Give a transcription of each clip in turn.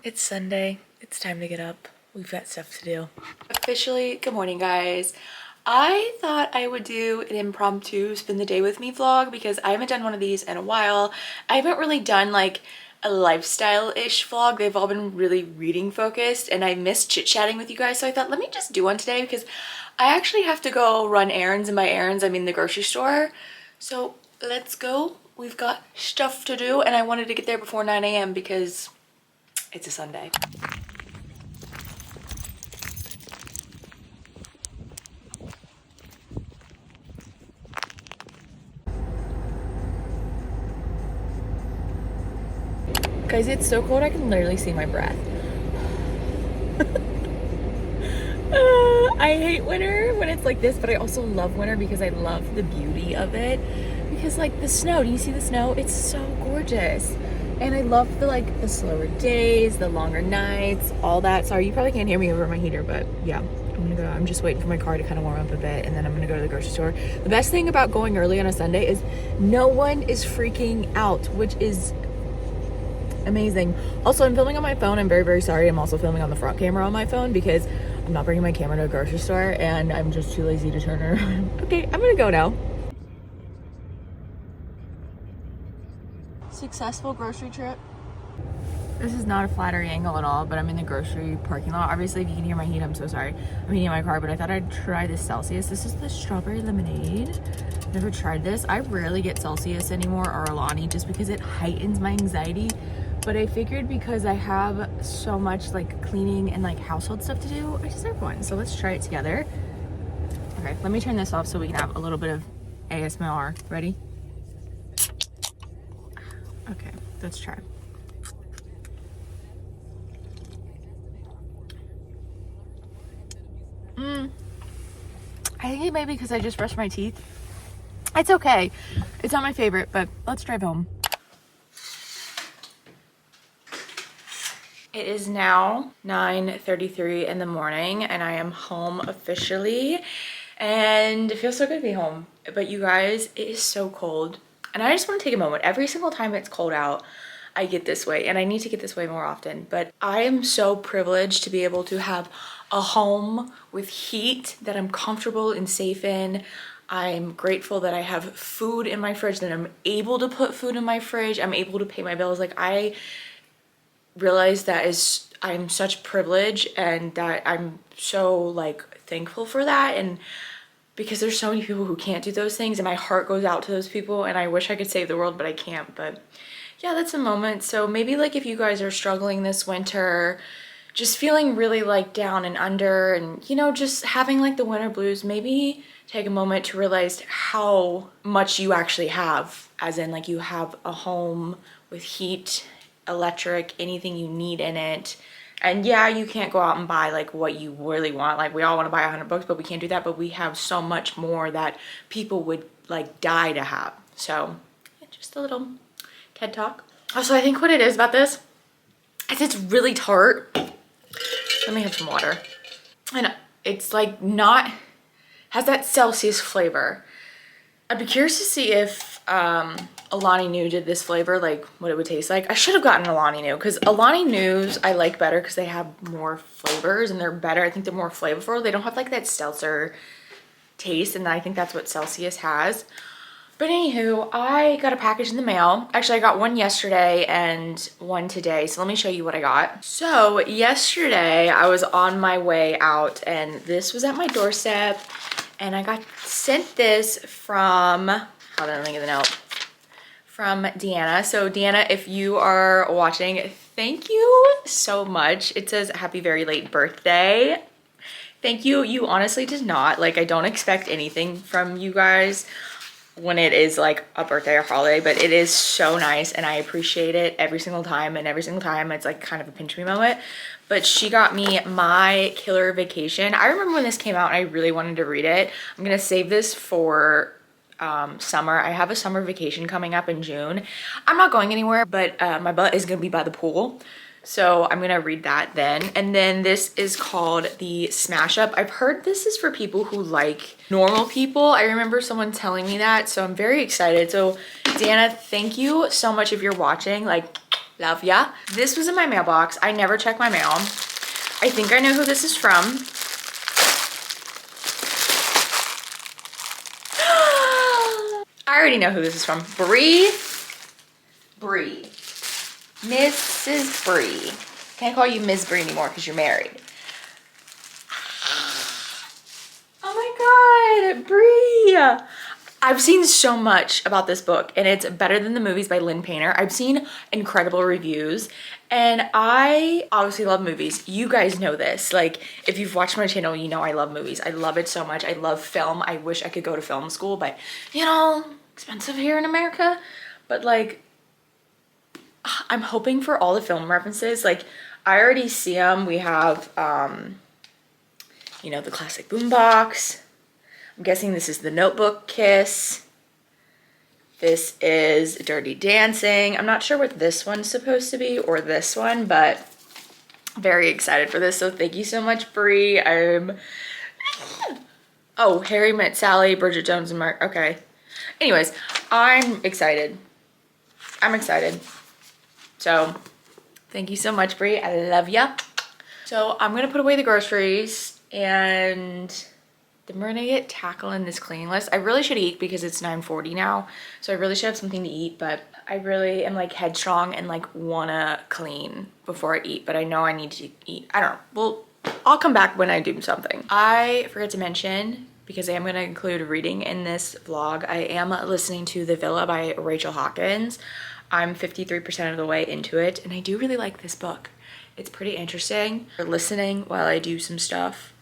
It's Sunday. It's time to get up. We've got stuff to do. Officially, good morning, guys. I thought I would do an impromptu spend the day with me vlog because I haven't done one of these in a while. I haven't really done like a lifestyle-ish vlog. They've all been really reading focused and I miss chit-chatting with you guys. So I thought, let me just do one today because I actually have to go run errands, and by errands, I mean the grocery store. So let's go. We've got stuff to do and I wanted to get there before 9 a.m. because it's a Sunday. Guys, it's so cold I can literally see my breath. I hate winter when it's like this, but I also love winter because I love the beauty of it. Because like the snow, do you see the snow? It's so gorgeous. And I love the slower days, the longer nights, all that. Sorry, you probably can't hear me over my heater, but yeah, I'm gonna go. I'm just waiting for my car to kind of warm up a bit, and then I'm gonna go to the grocery store. The best thing about going early on a Sunday is no one is freaking out, which is amazing. Also, I'm filming on my phone. I'm very, very sorry. I'm also filming on the front camera on my phone because I'm not bringing my camera to a grocery store and I'm just too lazy to turn around. Okay, I'm gonna go now. Successful grocery trip. This is not a flattering angle at all, but I'm in the grocery parking lot. Obviously, if you can hear my heat, I'm so sorry. I'm heating my car, but I thought I'd try this Celsius. This is the strawberry lemonade. Never tried this. I rarely get Celsius anymore or Alani just because it heightens my anxiety. But I figured because I have so much like cleaning and like household stuff to do, I deserve one. So let's try it together. Okay, let me turn this off so we can have a little bit of ASMR. Ready? Okay, let's try. I think it may be because I just brushed my teeth. It's okay. It's not my favorite, but let's drive home. It is now 9:33 in the morning and I am home officially and it feels so good to be home. But you guys, it is so cold and I just want to take a moment. Every single time it's cold out, I get this way and I need to get this way more often. But I am so privileged to be able to have a home with heat that I'm comfortable and safe in. I'm grateful that I have food in my fridge, that I'm able to put food in my fridge. I'm able to pay my bills. Like I realize that is I'm such privilege and that I'm so like thankful for that, and because there's so many people who can't do those things and my heart goes out to those people and I wish I could save the world but I can't. But yeah, that's a moment. So maybe like if you guys are struggling this winter, just feeling really like down and under and you know just having like the winter blues, maybe take a moment to realize how much you actually have, as in like you have a home with heat, electric, anything you need in it. And yeah, you can't go out and buy like what you really want. Like we all want to buy 100 books, but we can't do that. But we have so much more that people would like die to have. So yeah, just a little TED talk. Also, I think what it is about this is it's really tart. Let me have some water. And it's like not, has that Celsius flavor. I'd be curious to see if Alani Nu did this flavor, like what it would taste like. I should have gotten Alani Nu because Alani Nu's I like better because they have more flavors and they're better. I think they're more flavorful. They don't have like that seltzer taste, and I think that's what Celsius has. But anywho, I got a package in the mail. Actually, I got one yesterday and one today. So let me show you what I got. So yesterday I was on my way out and this was at my doorstep and I got sent this from, hold on, let me get the note. From Deanna. So Deanna, if you are watching, thank you so much. It says happy very late birthday. Thank you. You honestly did not. Like I don't expect anything from you guys when it is like a birthday or holiday, but it is so nice and I appreciate it every single time, and every single time it's like kind of a pinch me moment. But she got me My Killer Vacation. I remember when this came out and I really wanted to read it. I'm gonna save this for summer. I have a summer vacation coming up in June. I'm not going anywhere, but my butt is gonna be by the pool. So I'm gonna read that then. And then this is called the Smash Up. I've heard this is for people who like normal people. I remember someone telling me that, so I'm very excited. So Deanna, thank you so much if you're watching. Like, Love ya. This was in my mailbox. I never check my mail. I think I know who this is from. I already know who this is from. Bree. Mrs. Bree. Can't call you Ms. Bree anymore because you're married. Oh my God, Bree. I've seen so much about this book and it's better than the movies by Lynn Painter. I've seen incredible reviews and I obviously love movies. You guys know this. Like, if you've watched my channel, you know I love movies. I love it so much. I love film. I wish I could go to film school, but you know, expensive here in America. But like, I'm hoping for all the film references. Like, I already see them. We have, you know, the classic boombox. I'm guessing this is The Notebook kiss. This is Dirty Dancing. I'm not sure what this one's supposed to be or this one, but very excited for this. So thank you so much, Bree. Oh, Harry Met Sally, Bridget Jones and Mark. Okay. Anyways, I'm excited. So thank you so much, Bree. I love ya. So I'm gonna put away the groceries and then we're gonna get tackling this cleaning list. I really should eat because it's 9:40 now. So I really should have something to eat, but I really am like headstrong and like wanna clean before I eat, but I know I need to eat. I don't know. Well, I'll come back when I do something. I forgot to mention, because I am gonna include reading in this vlog, I am listening to The Villa by Rachel Hawkins. I'm 53% of the way into it and I do really like this book. It's pretty interesting. You're listening while I do some stuff.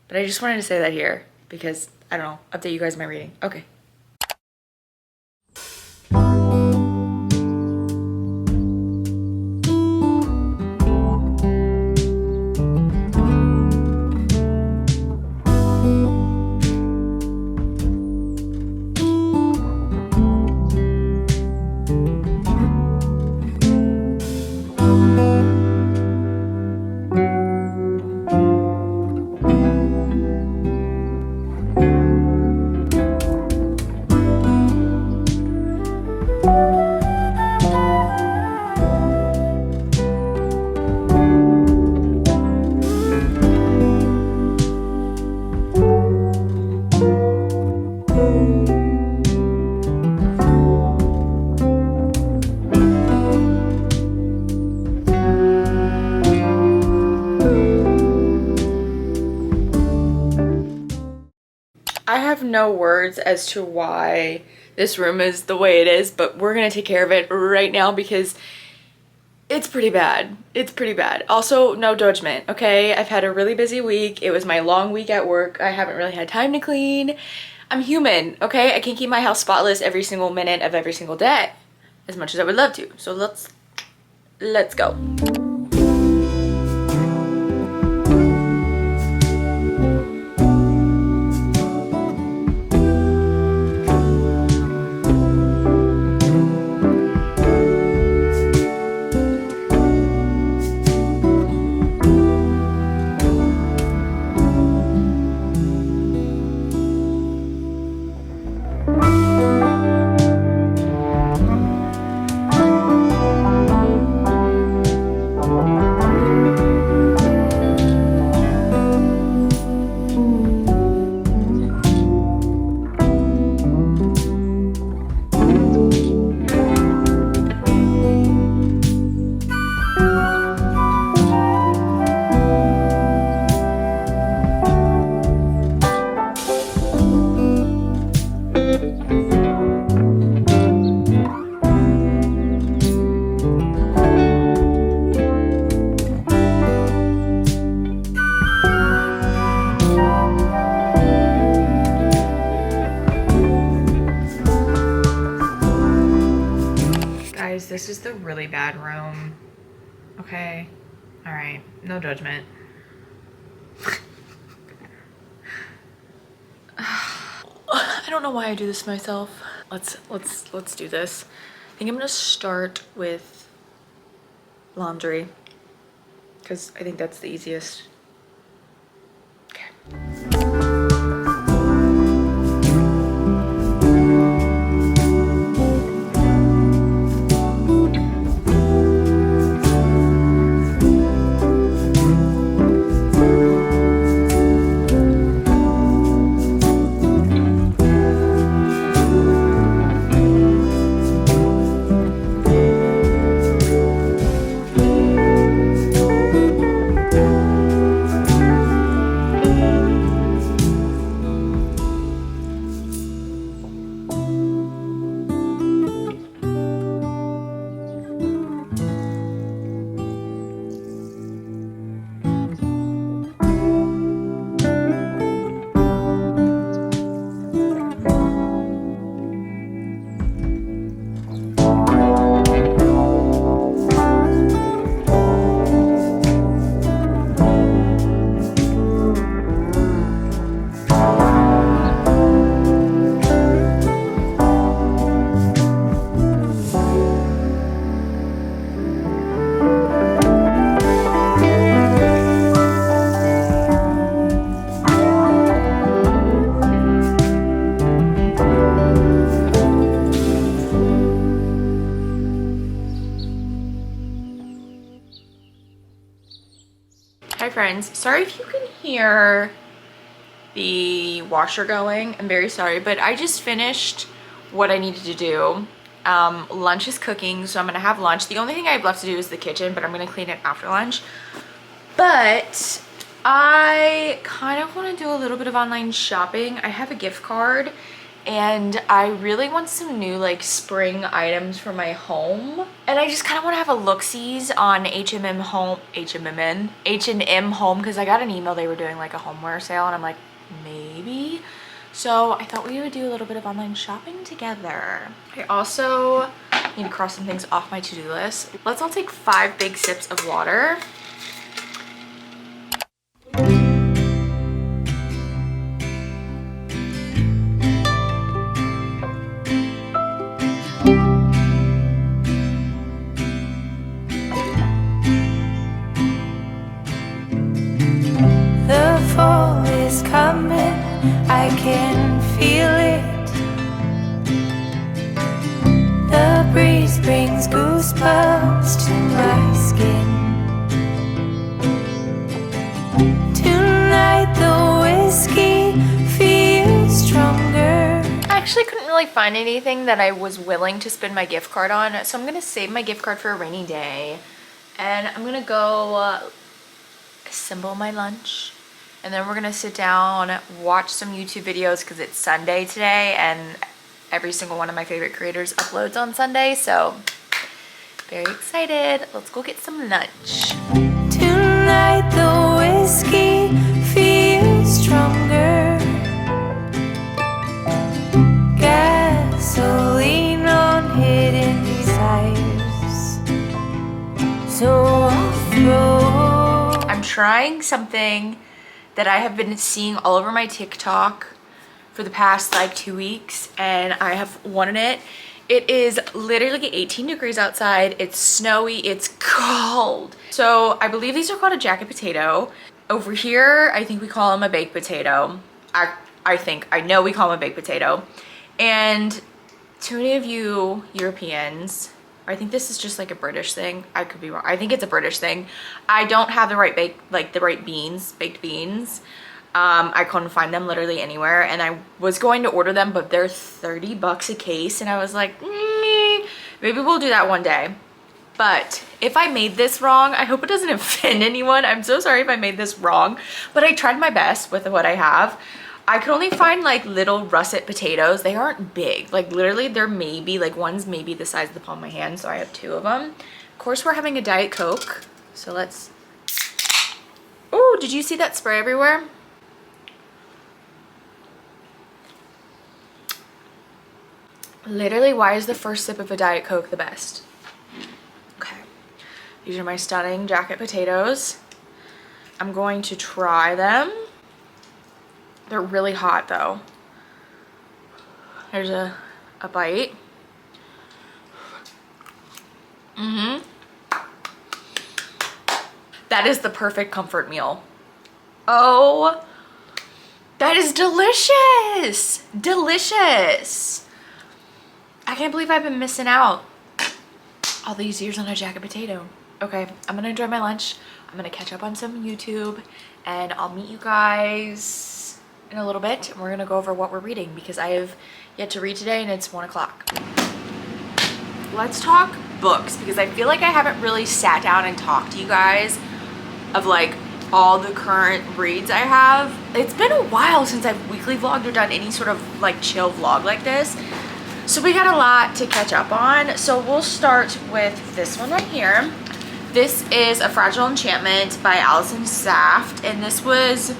But I just wanted to say that here because, I don't know, update you guys on my reading. Okay. I have no words as to why this room is the way it is, but we're gonna take care of it right now because it's pretty bad. It's pretty bad. Also, no judgment, okay? I've had a really busy week. It was my long week at work. I haven't really had time to clean. I'm human, okay? I can't keep my house spotless every single minute of every single day as much as I would love to. So let's go. This is the really bad room. Okay. All right. No judgment. I don't know why I do this to myself. Let's do this. I think I'm gonna start with laundry because I think that's the easiest. Okay. friends. Sorry if you can hear the washer going. I'm very sorry, but I just finished what I needed to do. Lunch is cooking, so I'm gonna have lunch. The only thing I have left to do is the kitchen, but I'm gonna clean it after lunch. But I kind of want to do a little bit of online shopping. I have a gift card and I really want some new like spring items for my home. And I just kind of want to have a look-sees on H&M Home because I got an email they were doing like a homeware sale and I'm like, maybe. So I thought we would do a little bit of online shopping together. I also need to cross some things off my to-do list. Let's all take 5 big sips of water. The fall is coming, I can feel it. The breeze brings goosebumps to my skin. Tonight the whiskey feels stronger. I actually couldn't really find anything that I was willing to spend my gift card on, so I'm gonna save my gift card for a rainy day. And I'm gonna go assemble my lunch. And then we're gonna sit down, watch some YouTube videos because it's Sunday today and every single one of my favorite creators uploads on Sunday. So very excited. Let's go get some lunch. Tonight the whiskey feels stronger. Gasoline on hidden desires. So I'll throw. I'm trying something that I have been seeing all over my TikTok for the past like 2 weeks and I have wanted it. It is literally 18 degrees outside. It's snowy, it's cold. So I believe these are called a jacket potato. Over here, I think we call them a baked potato. I know we call them a baked potato. And too many of you Europeans, I think this is just like a British thing. I could be wrong. I think it's a British thing. I don't have the right baked beans. I couldn't find them literally anywhere and I was going to order them, but they're 30 bucks a case and I was like, maybe we'll do that one day. But if I made this wrong, I hope it doesn't offend anyone. I'm so sorry if I made this wrong, but I tried my best with what I have. I could only find like little russet potatoes. They aren't big. Like literally they're maybe like one's maybe the size of the palm of my hand. So I have 2 of them. Of course we're having a Diet Coke. So let's, oh, did you see that spray everywhere? Literally, why is the first sip of a Diet Coke the best? Okay, these are my stunning jacket potatoes. I'm going to try them. They're really hot though. There's a bite. That is the perfect comfort meal. Oh, that is delicious. Delicious. I can't believe I've been missing out all these years on a jacket potato. Okay, I'm gonna enjoy my lunch. I'm gonna catch up on some YouTube and I'll meet you guys in a little bit. And we're gonna go over what we're reading because I have yet to read today and it's 1 o'clock. Let's talk books because I feel like I haven't really sat down and talked to you guys of like all the current reads I have. It's been a while since I've weekly vlogged or done any sort of like chill vlog like this. So we got a lot to catch up on. So we'll start with this one right here. This is A Fragile Enchantment by Alison Saft. And this was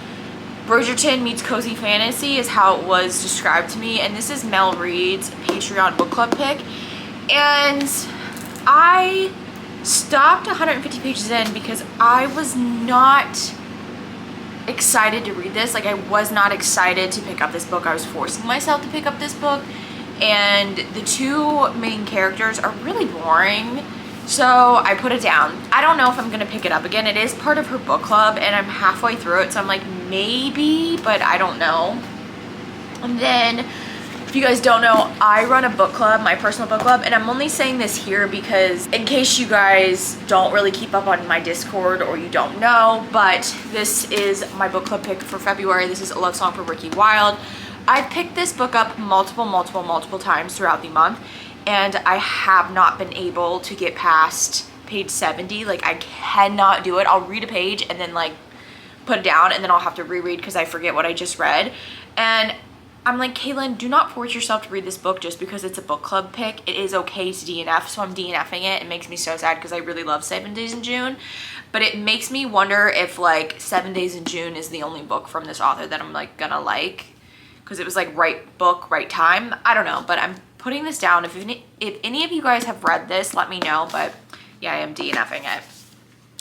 Bridgerton meets Cozy Fantasy is how it was described to me. And this is Mel Reed's Patreon book club pick. And I stopped 150 pages in because I was not excited to read this. Like I was not excited to pick up this book. I was forcing myself to pick up this book. And the 2 main characters are really boring, so I put it down. I don't know if I'm gonna pick it up again. It is part of her book club and I'm halfway through it, so I'm like maybe, but I don't know. And then If you guys don't know, I run a book club, my personal book club, and I'm only saying this here because in case you guys don't really keep up on my Discord or you don't know, but this is my book club pick for February. This is A Love Song for Ricky Wilde. I've picked this book up multiple times throughout the month, and I have not been able to get past page 70. Like, I cannot do it. I'll read a page and then like put it down, and then I'll have to reread because I forget what I just read. And I'm like, Caitlin, do not force yourself to read this book just because it's a book club pick. It is okay to DNF, so I'm DNFing it. It makes me so sad because I really love 7 Days in June. But it makes me wonder if like 7 Days in June is the only book from this author that I'm like gonna like. Because it was like right book, right time. I don't know, but I'm putting this down. If any of you guys have read this, let me know. But yeah, I am DNFing it.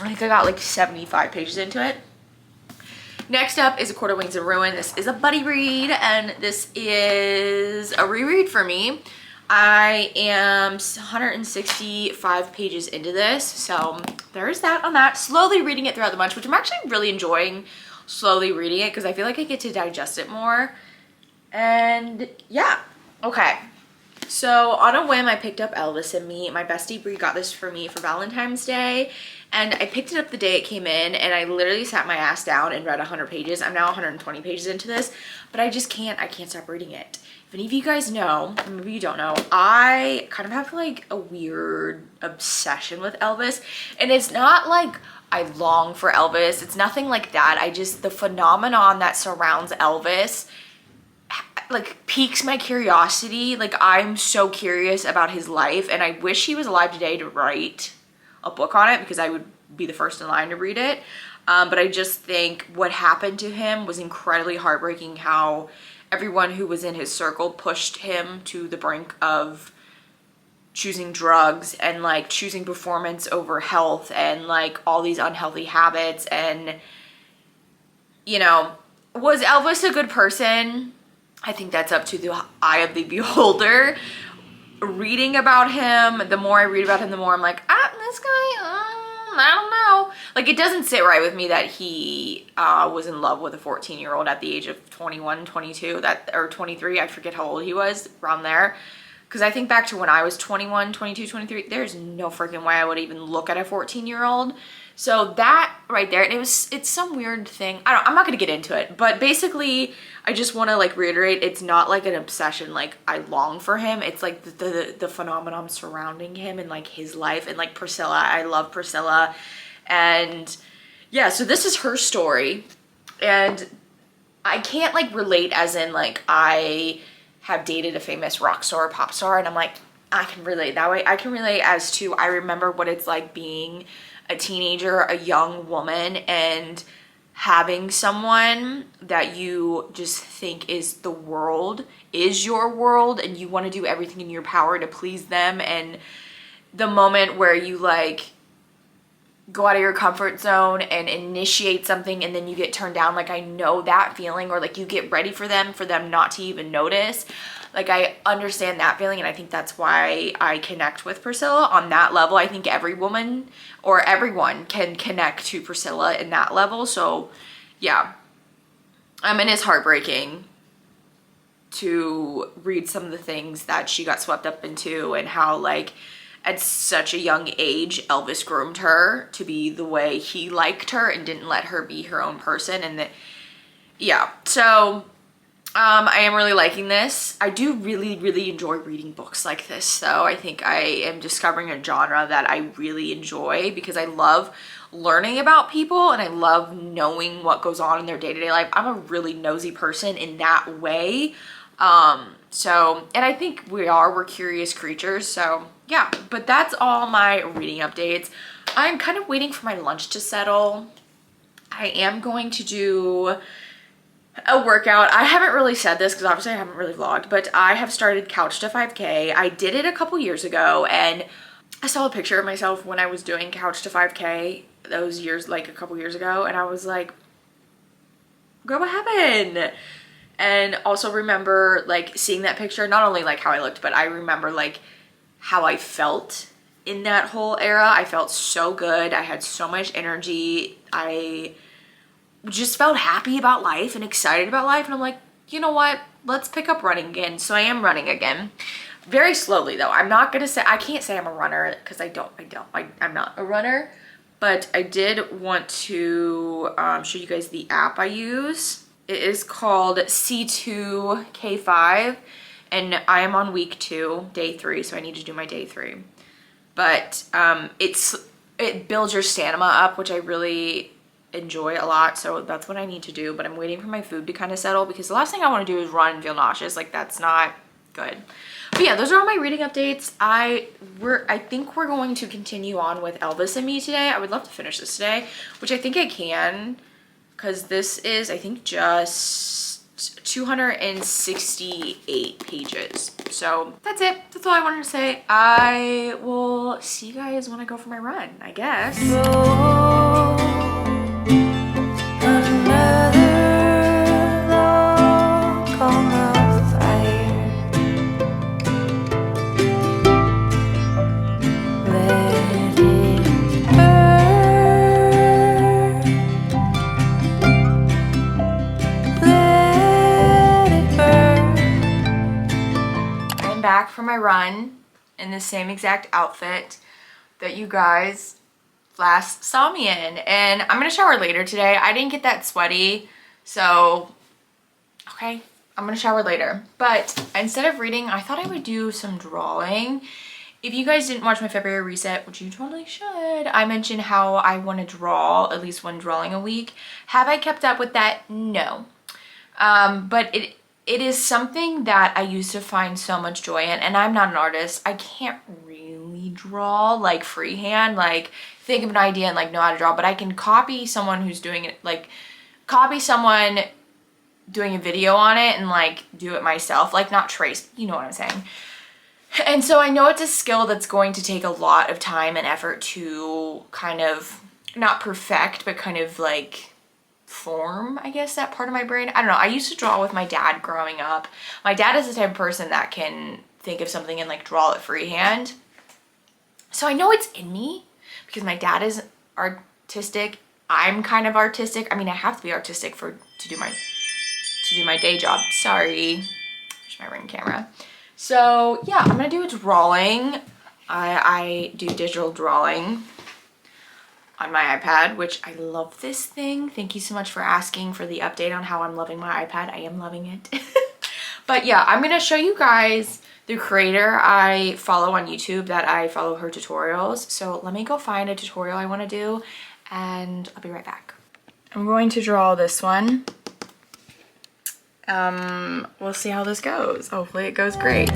I think I got like 75 pages into it. Next up is A Court of Wings and Ruin. This is a buddy read, and this is a reread for me. I am 165 pages into this, so there's that on that. Slowly reading it throughout the month, which I'm actually really enjoying slowly reading it because I feel like I get to digest it more. And yeah, okay. So on a whim, I picked up Elvis and Me. My bestie Brie got this for me for Valentine's Day, and I picked it up the day it came in, and I literally sat my ass down and read 100 pages. I'm now 120 pages into this, but I can't stop reading it. If any of you guys know, or maybe you don't know, I kind of have like a weird obsession with Elvis, and it's not like I long for Elvis. It's nothing like that. The phenomenon that surrounds Elvis like piques my curiosity. Like, I'm so curious about his life, and I wish he was alive today to write a book on it because I would be the first in line to read it. But I just think what happened to him was incredibly heartbreaking, how everyone who was in his circle pushed him to the brink of choosing drugs and like choosing performance over health and like all these unhealthy habits. And, you know, was Elvis a good person? I think that's up to the eye of the beholder. Reading about him, the more I read about him, the more I'm like, this guy, I don't know. Like, it doesn't sit right with me that he was in love with a 14-year-old at the age of 21, 22, or 23. I forget how old he was, around there. Because I think back to when I was 21, 22, 23, there's no freaking way I would even look at a 14-year-old. So that right there, and it's some weird thing. I'm not gonna get into it, but basically I just want to like reiterate, it's not like an obsession, like I long for him. It's like the phenomenon surrounding him and like his life, and like Priscilla. I love Priscilla. And yeah, so this is her story, and I can't like relate as in like I have dated a famous rock star or pop star, and I'm like, I can relate that way. I can relate as to, I remember what it's like being a teenager, a young woman, and having someone that you just think is the world, is your world, and you want to do everything in your power to please them. And the moment where you like go out of your comfort zone and initiate something and then you get turned down, like I know that feeling. Or like you get ready for them not to even notice. Like, I understand that feeling, and I think that's why I connect with Priscilla on that level. I think every woman or everyone can connect to Priscilla in that level. So yeah, and it's heartbreaking to read some of the things that she got swept up into, and how like at such a young age Elvis groomed her to be the way he liked her and didn't let her be her own person. And yeah, so I am really liking this. I do really enjoy reading books like this, though. I think I am discovering a genre that I really enjoy because I love learning about people and I love knowing what goes on in their day-to-day life. I'm a really nosy person in that way. And I think we're curious creatures. So yeah, but that's all my reading updates. I'm kind of waiting for my lunch to settle. I am going to do a workout. I haven't really said this because obviously I haven't really vlogged, but I have started Couch to 5K. I did it a couple years ago, and I saw a picture of myself when I was doing Couch to 5K those years, like a couple years ago, and I was like, girl, what happened? And also remember like seeing that picture, not only like how I looked, but I remember like how I felt in that whole era. I felt so good. I had so much energy. I just felt happy about life and excited about life, and I'm like, you know what? Let's pick up running again. So I am running again. Very slowly though. I'm not gonna say, I can't say I'm a runner because I'm not a runner. But I did want to show you guys the app I use. It is called C2K5 and I am on week 2, day 3, so I need to do my day 3. But it builds your stamina up, which I really enjoy a lot, so that's what I need to do. But I'm waiting for my food to kind of settle because the last thing I want to do is run and feel nauseous. Like, that's not good. But yeah, those are all my reading updates. I think we're going to continue on with Elvis and Me today. I would love to finish this today, which I think I can, because this is, I think, just 268 pages. So that's it. That's all I wanted to say. I will see you guys when I go for my run, I guess. Back from my run in the same exact outfit that you guys last saw me in, and I'm gonna shower later today. I didn't get that sweaty, so okay, I'm gonna shower later. But instead of reading, I thought I would do some drawing. If you guys didn't watch my February reset, which you totally should, I mentioned how I want to draw at least one drawing a week. Have I kept up with that? No. But it is something that I used to find so much joy in, and I'm not an artist. I can't really draw like freehand, like think of an idea and like know how to draw, but I can copy someone who's doing it, like copy someone doing a video on it and like do it myself, like not trace, you know what I'm saying. And so I know it's a skill that's going to take a lot of time and effort to kind of not perfect, but kind of like form, I guess, that part of my brain. I don't know. I used to draw with my dad growing up. My dad is the type of person that can think of something and like draw it freehand. So I know it's in me because my dad is artistic. I'm kind of artistic. I mean, I have to be artistic to do my day job. Sorry. There's my ring camera. So yeah, I'm gonna do a drawing. I do digital drawing on my iPad, which I love this thing. Thank you so much for asking for the update on how I'm loving my iPad. I am loving it. But yeah, I'm gonna show you guys the creator I follow on YouTube, that I follow her tutorials. So let me go find a tutorial I want to do and I'll be right back. I'm going to draw this one. We'll see how this goes. Hopefully it goes great.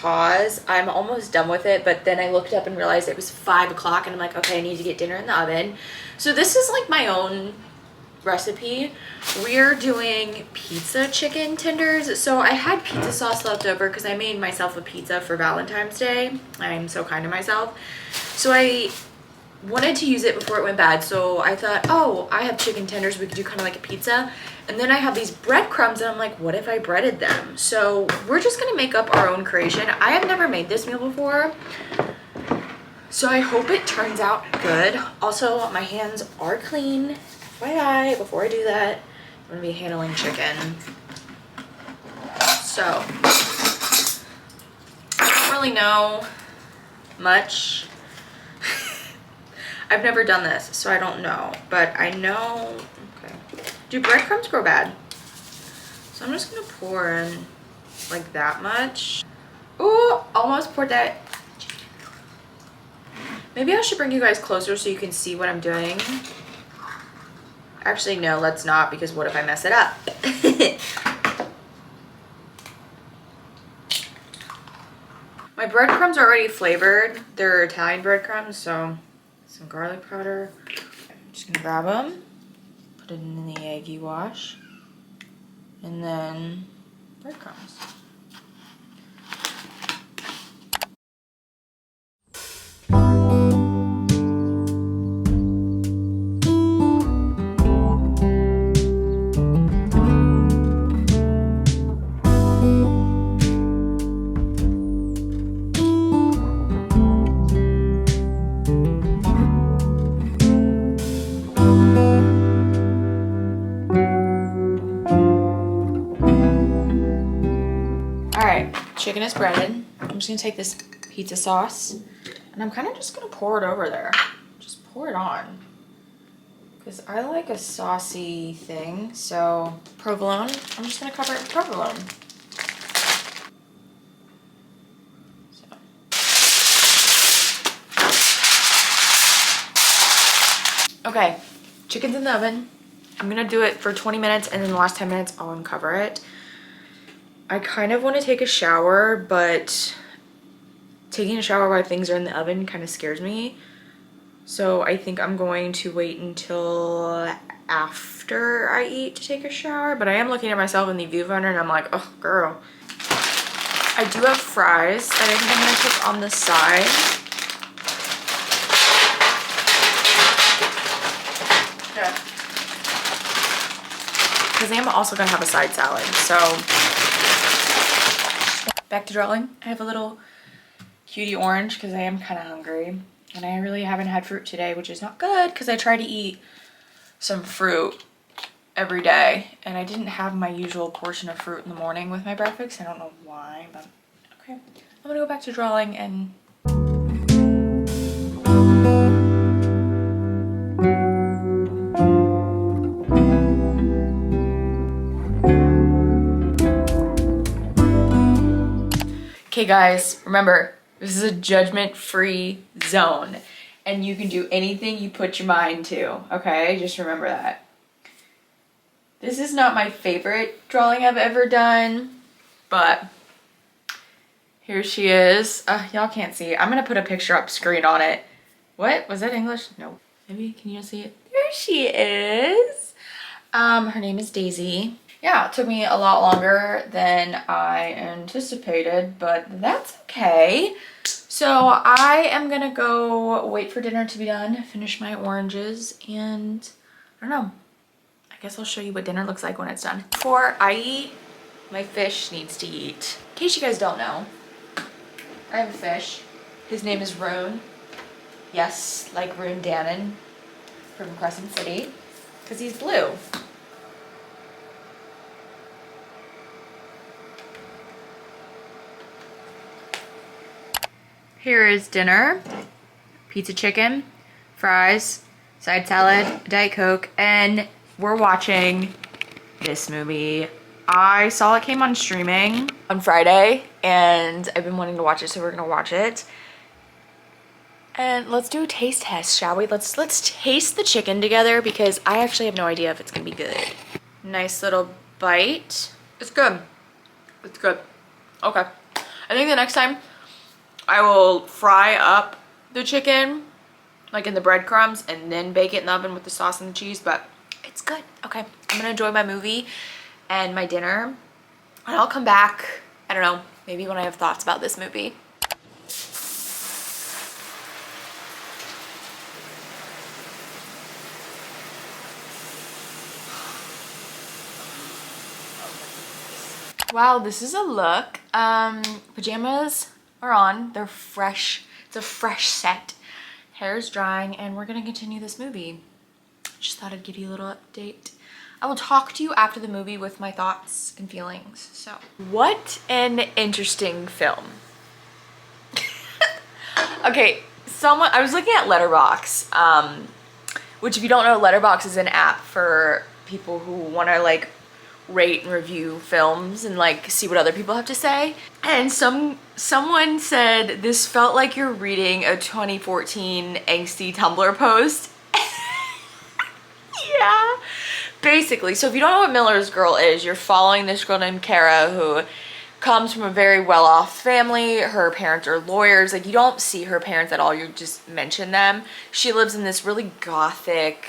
Pause. I'm almost done with it, but then I looked up and realized it was 5 o'clock and I'm like, okay, I need to get dinner in the oven. So this is like my own recipe. We're doing pizza chicken tenders. So I had pizza sauce left over because I made myself a pizza for Valentine's Day. I'm so kind to myself. So I wanted to use it before it went bad. So I thought, oh, I have chicken tenders. We could do kind of like a pizza. And then I have these breadcrumbs and I'm like, what if I breaded them? So we're just gonna make up our own creation. I have never made this meal before, so I hope it turns out good. Also, my hands are clean. FYI, before I do that, I'm gonna be handling chicken. So, I don't really know much. I've never done this, so I don't know, but I know, okay. Do breadcrumbs grow bad? So I'm just gonna pour in like that much. Ooh, almost poured that. Maybe I should bring you guys closer so you can see what I'm doing. Actually, no, let's not, because what if I mess it up? My breadcrumbs are already flavored. They're Italian breadcrumbs, so some garlic powder. I'm just gonna grab them, put it in the eggy wash, and then breadcrumbs. Chicken is breaded. I'm just gonna take this pizza sauce and I'm kind of just gonna pour it over there. Just pour it on. Because I like a saucy thing. So provolone, I'm just gonna cover it with provolone. So. Okay, chicken's in the oven. I'm gonna do it for 20 minutes and then the last 10 minutes I'll uncover it. I kind of want to take a shower, but taking a shower while things are in the oven kind of scares me. So I think I'm going to wait until after I eat to take a shower. But I am looking at myself in the viewfinder and I'm like, oh girl. I do have fries that I think I'm going to cook on the side. Yeah. Because I am also going to have a side salad, so. Back to drawing. I have a little cutie orange because I am kind of hungry. And I really haven't had fruit today, which is not good because I try to eat some fruit every day. And I didn't have my usual portion of fruit in the morning with my breakfast. I don't know why, but okay. I'm going to go back to drawing and... Okay guys, remember, this is a judgment-free zone and you can do anything you put your mind to, okay? Just remember that. This is not my favorite drawing I've ever done, but here she is. Y'all can't see it. I'm gonna put a picture up screen on it. What? Was that English? No. Maybe, can you see it? There she is. Her name is Daisy. Yeah, it took me a lot longer than I anticipated, but that's okay. So I am gonna go wait for dinner to be done, finish my oranges, and I don't know. I guess I'll show you what dinner looks like when it's done. Before I eat, my fish needs to eat. In case you guys don't know, I have a fish. His name is Rune. Yes, like Rune Dannon from Crescent City, because he's blue. Here is dinner. Pizza chicken, fries, side salad, Diet Coke, and we're watching this movie. I saw it came on streaming on Friday and I've been wanting to watch it, so we're gonna watch it. And let's do a taste test, shall we? Let's taste the chicken together because I actually have no idea if it's gonna be good. Nice little bite. It's good. It's good. Okay. I think the next time I will fry up the chicken, like in the breadcrumbs, and then bake it in the oven with the sauce and the cheese, but it's good. Okay, I'm gonna enjoy my movie and my dinner, and I'll come back, I don't know, maybe when I have thoughts about this movie. Wow, this is a look. Pajamas are on. They're fresh. It's a fresh set. Hair's drying, and we're gonna continue this movie. Just thought I'd give you a little update. I will talk to you after the movie with my thoughts and feelings. So, what an interesting film. Okay, I was looking at Letterboxd, which if you don't know, Letterboxd is an app for people who want to like rate and review films and like see what other people have to say. And someone said this felt like you're reading a 2014 angsty Tumblr post. Yeah, basically. So if you don't know what Miller's Girl is, you're following this girl named Kara who comes from a very well-off family. Her parents are lawyers. Like, you don't see her parents at all, you just mention them. She lives in this really gothic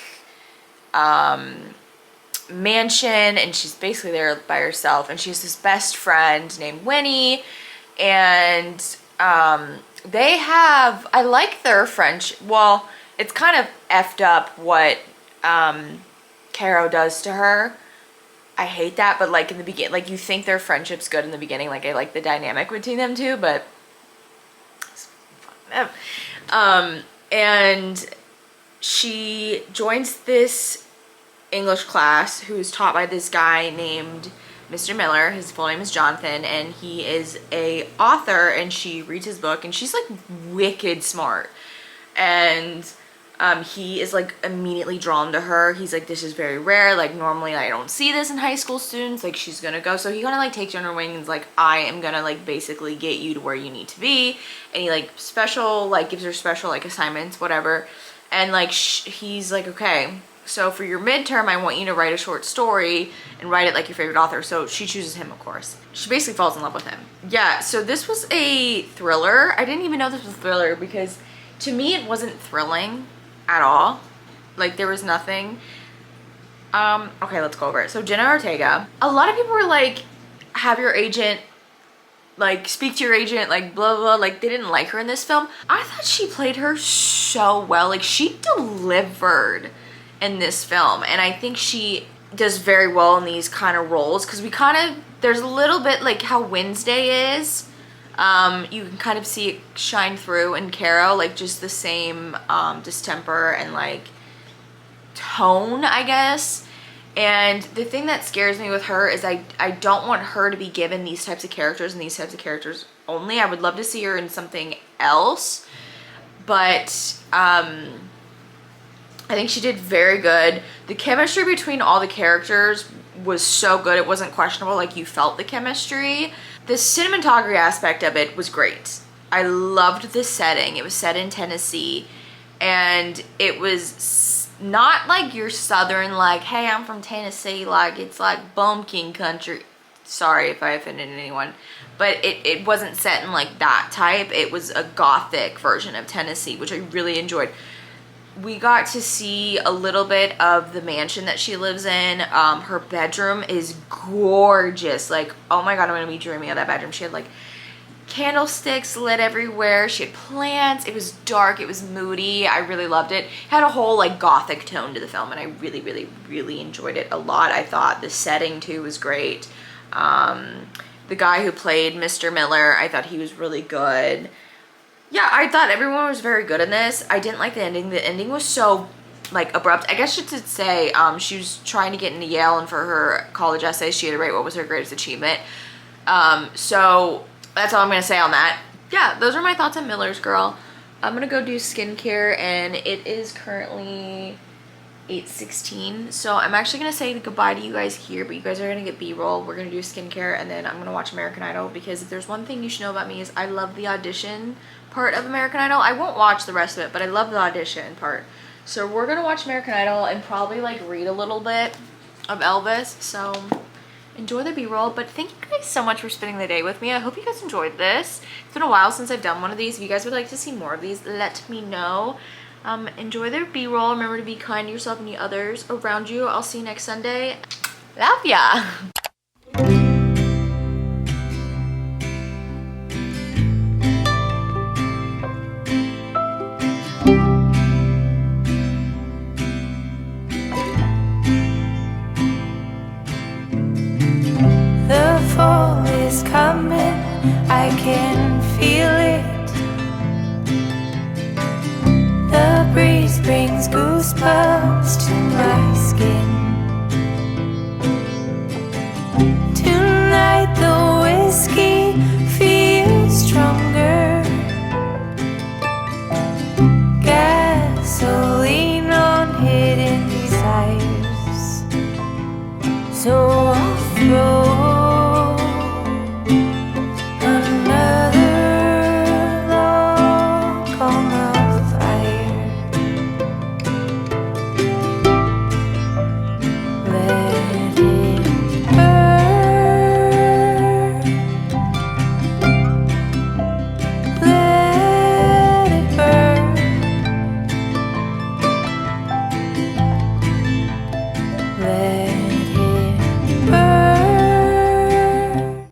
mansion, and she's basically there by herself, and she has this best friend named Winnie, and they have, I like their friendship. Well, it's kind of effed up what Caro does to her. I hate that, but like in the beginning, like you think their friendship's good in the beginning, like I like the dynamic between them two, but and she joins this English class who's taught by this guy named Mr. Miller. His full name is Jonathan, and he is a author, and she reads his book, and she's like wicked smart, and he is like immediately drawn to her. He's like, this is very rare, like normally I don't see this in high school students, like she's gonna go. So he kind of like takes her under wing and is like, I am gonna like basically get you to where you need to be. And he like gives her special like assignments, whatever. And like he's like, okay, so for your midterm I want you to write a short story and write it like your favorite author. So she chooses him, of course. She basically falls in love with him. Yeah, so this was a thriller. I didn't even know this was a thriller because to me it wasn't thrilling at all. Like there was nothing. Okay, let's go over it. So Jenna Ortega, a lot of people were like, have your agent, like speak to your agent, like blah blah, like they didn't like her in this film. I thought she played her so well. Like she delivered in this film, and I think she does very well in these kind of roles because we kind of, there's a little bit like how Wednesday is. You can kind of see it shine through in Caro, like just the same distemper and like tone, I guess. And the thing that scares me with her is I don't want her to be given these types of characters and these types of characters only. I would love to see her in something else, but I think she did very good. The chemistry between all the characters was so good. It wasn't questionable. Like you felt the chemistry. The cinematography aspect of it was great. I loved the setting. It was set in Tennessee, and it was not like your southern, like, hey, I'm from Tennessee, like it's like bumpkin country. Sorry if I offended anyone, but it wasn't set in like that type. It was a gothic version of Tennessee, which I really enjoyed. We got to see a little bit of the mansion that she lives in. Her bedroom is gorgeous. Like, oh my God, I'm gonna be dreaming of that bedroom. She had like candlesticks lit everywhere. She had plants. It was dark. It was moody. I really loved it. It had a whole like gothic tone to the film, and I really, really, really enjoyed it a lot. I thought the setting too was great. The guy who played Mr. Miller, I thought he was really good. Yeah, I thought everyone was very good in this. I didn't like the ending. The ending was so like abrupt. I guess you should say she was trying to get into Yale, and for her college essay she had to write what was her greatest achievement. So that's all I'm gonna say on that. Yeah, those are my thoughts on Miller's Girl. I'm gonna go do skincare, and it is currently 8:16. So I'm actually gonna say goodbye to you guys here, but you guys are gonna get B-roll. We're gonna do skincare, and then I'm gonna watch American Idol, because if there's one thing you should know about me is I love the audition part of American Idol. I won't watch the rest of it, but I love the audition part. So we're gonna watch American Idol and probably like read a little bit of Elvis. So enjoy the B-roll. But thank you guys so much for spending the day with me. I hope you guys enjoyed this. It's been a while since I've done one of these. If you guys would like to see more of these, let me know. Enjoy their B-roll. Remember to be kind to yourself and the others around you. I'll see you next Sunday. Love ya. The fall is coming, I can feel it. The breeze brings goosebumps to my skin. Tonight the whiskey feels stronger. Gasoline on hidden desires. So I'll through.